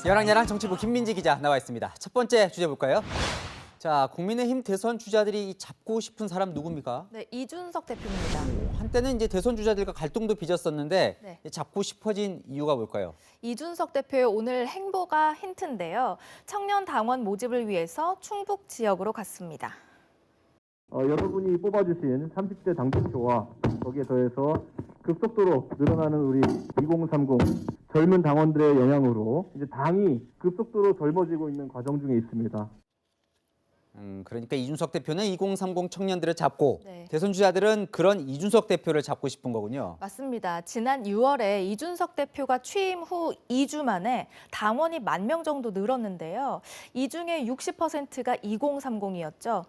야랑야랑 정치부 김민지 기자 나와 있습니다. 첫 번째 주제 볼까요? 자, 국민의힘 대선 주자들이 잡고 싶은 사람 누굽니까? 네, 이준석 대표입니다. 한때는 이제 대선 주자들과 갈등도 빚었었는데 네. 잡고 싶어진 이유가 뭘까요? 이준석 대표의 오늘 행보가 힌트인데요. 청년 당원 모집을 위해서 충북 지역으로 갔습니다. 여러분이 뽑아주신 30대 당대표와 거기에 더해서 급속도로 늘어나는 우리 2030 젊은 당원들의 영향으로 이제 당이 급속도로 젊어지고 있는 과정 중에 있습니다. 그러니까 이준석 대표는 2030 청년들을 잡고 네. 대선 주자들은 그런 이준석 대표를 잡고 싶은 거군요. 맞습니다. 지난 6월에 이준석 대표가 취임 후 2주 만에 당원이 10,000명 정도 늘었는데요. 이 중에 60%가 2030이었죠.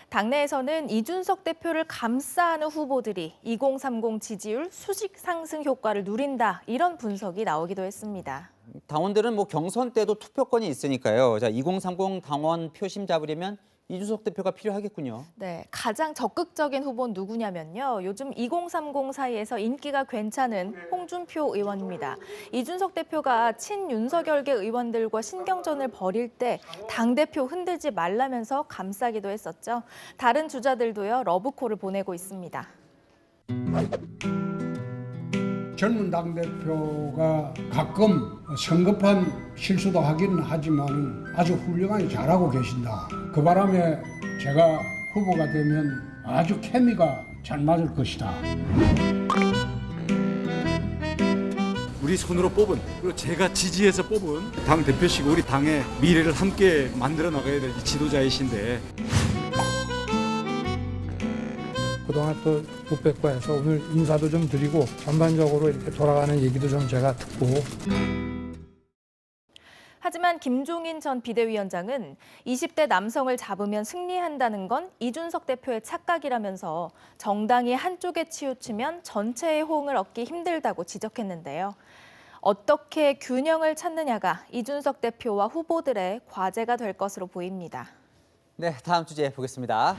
당내에서는 이준석 대표를 감싸는 후보들이 2030 지지율 수직 상승 효과를 누린다, 이런 분석이 나오기도 했습니다. 당원들은 뭐 경선 때도 투표권이 있으니까요. 자, 2030 당원 표심 잡으려면 이준석 대표가 필요하겠군요. 네, 가장 적극적인 후보는 누구냐면요. 요즘 2030 사이에서 인기가 괜찮은 홍준표 의원입니다. 이준석 대표가 친윤석열계 의원들과 신경전을 벌일 때 당대표 흔들지 말라면서 감싸기도 했었죠. 다른 주자들도요, 러브콜을 보내고 있습니다. 젊은 당대표가 가끔 성급한 실수도 하기는 하지만 아주 훌륭하게 잘하고 계신다. 그 바람에 제가 후보가 되면 아주 케미가 잘 맞을 것이다. 우리 손으로 뽑은, 그리고 제가 지지해서 뽑은 당 대표시고 우리 당의 미래를 함께 만들어 나가야 될 지도자이신데, 그동안 또 못 뵙고 해서 오늘 인사도 좀 드리고 전반적으로 이렇게 돌아가는 얘기도 좀 제가 듣고. 하지만 김종인 전 비대위원장은 20대 남성을 잡으면 승리한다는 건 이준석 대표의 착각이라면서 정당이 한쪽에 치우치면 전체의 호응을 얻기 힘들다고 지적했는데요. 어떻게 균형을 찾느냐가 이준석 대표와 후보들의 과제가 될 것으로 보입니다. 네, 다음 주제 보겠습니다.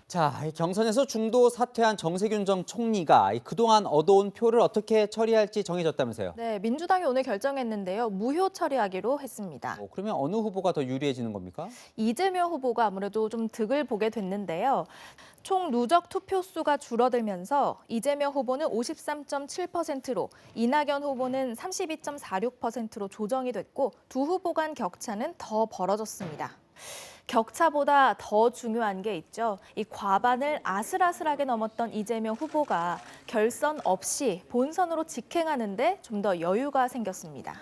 자, 경선에서 중도 사퇴한 정세균 전 총리가 그동안 얻어온 표를 어떻게 처리할지 정해졌다면서요? 네, 민주당이 오늘 결정했는데요. 무효 처리하기로 했습니다. 그러면 어느 후보가 더 유리해지는 겁니까? 이재명 후보가 아무래도 좀 득을 보게 됐는데요. 총 누적 투표수가 줄어들면서 이재명 후보는 53.7%로 이낙연 후보는 32.46%로 조정이 됐고 두 후보 간 격차는 더 벌어졌습니다. 격차보다 더 중요한 게 있죠. 이 과반을 아슬아슬하게 넘었던 이재명 후보가 결선 없이 본선으로 직행하는데 좀 더 여유가 생겼습니다.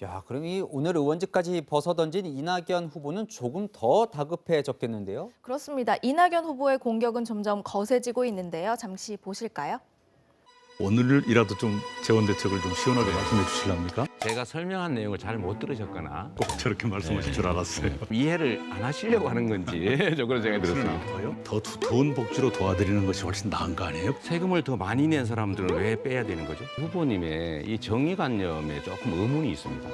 야, 그럼 이 오늘 의원직까지 벗어던진 이낙연 후보는 조금 더 다급해졌겠는데요? 그렇습니다. 이낙연 후보의 공격은 점점 거세지고 있는데요. 잠시 보실까요? 오늘이라도 좀 재원 대책을 좀 시원하게 말씀해 주실랍니까? 제가 설명한 내용을 잘 못 들으셨거나 꼭 저렇게 말씀하실 줄 알았어요. 이해를 안 하시려고 하는 건지 저 그런 생각이 들었습니다. 더 두터운 복지로 도와드리는 것이 훨씬 나은 거 아니에요? 세금을 더 많이 낸 사람들은 왜 빼야 되는 거죠? 후보님의 이 정의관념에 조금 의문이 있습니다.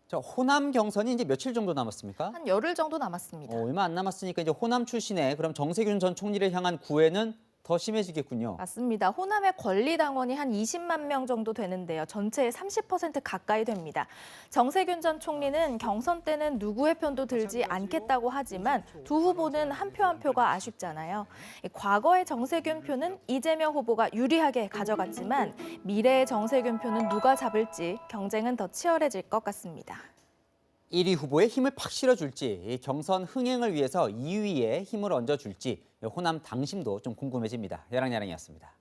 자, 호남 경선이 이제 며칠 정도 남았습니까? 한 열흘 정도 남았습니다. 얼마 안 남았으니까 이제 호남 출신의 그럼 정세균 전 총리를 향한 구애는 더 심해지겠군요. 맞습니다. 호남의 권리당원이 한 20만 명 정도 되는데요. 전체의 30% 가까이 됩니다. 정세균 전 총리는 경선 때는 누구의 편도 들지 않겠다고 하지만 두 후보는 한 표 한 표가 아쉽잖아요. 과거의 정세균 표는 이재명 후보가 유리하게 가져갔지만 미래의 정세균 표는 누가 잡을지 경쟁은 더 치열해질 것 같습니다. 1위 후보에 힘을 팍 실어줄지, 경선 흥행을 위해서 2위에 힘을 얹어줄지 호남 당심도 좀 궁금해집니다. 야랑야랑이었습니다.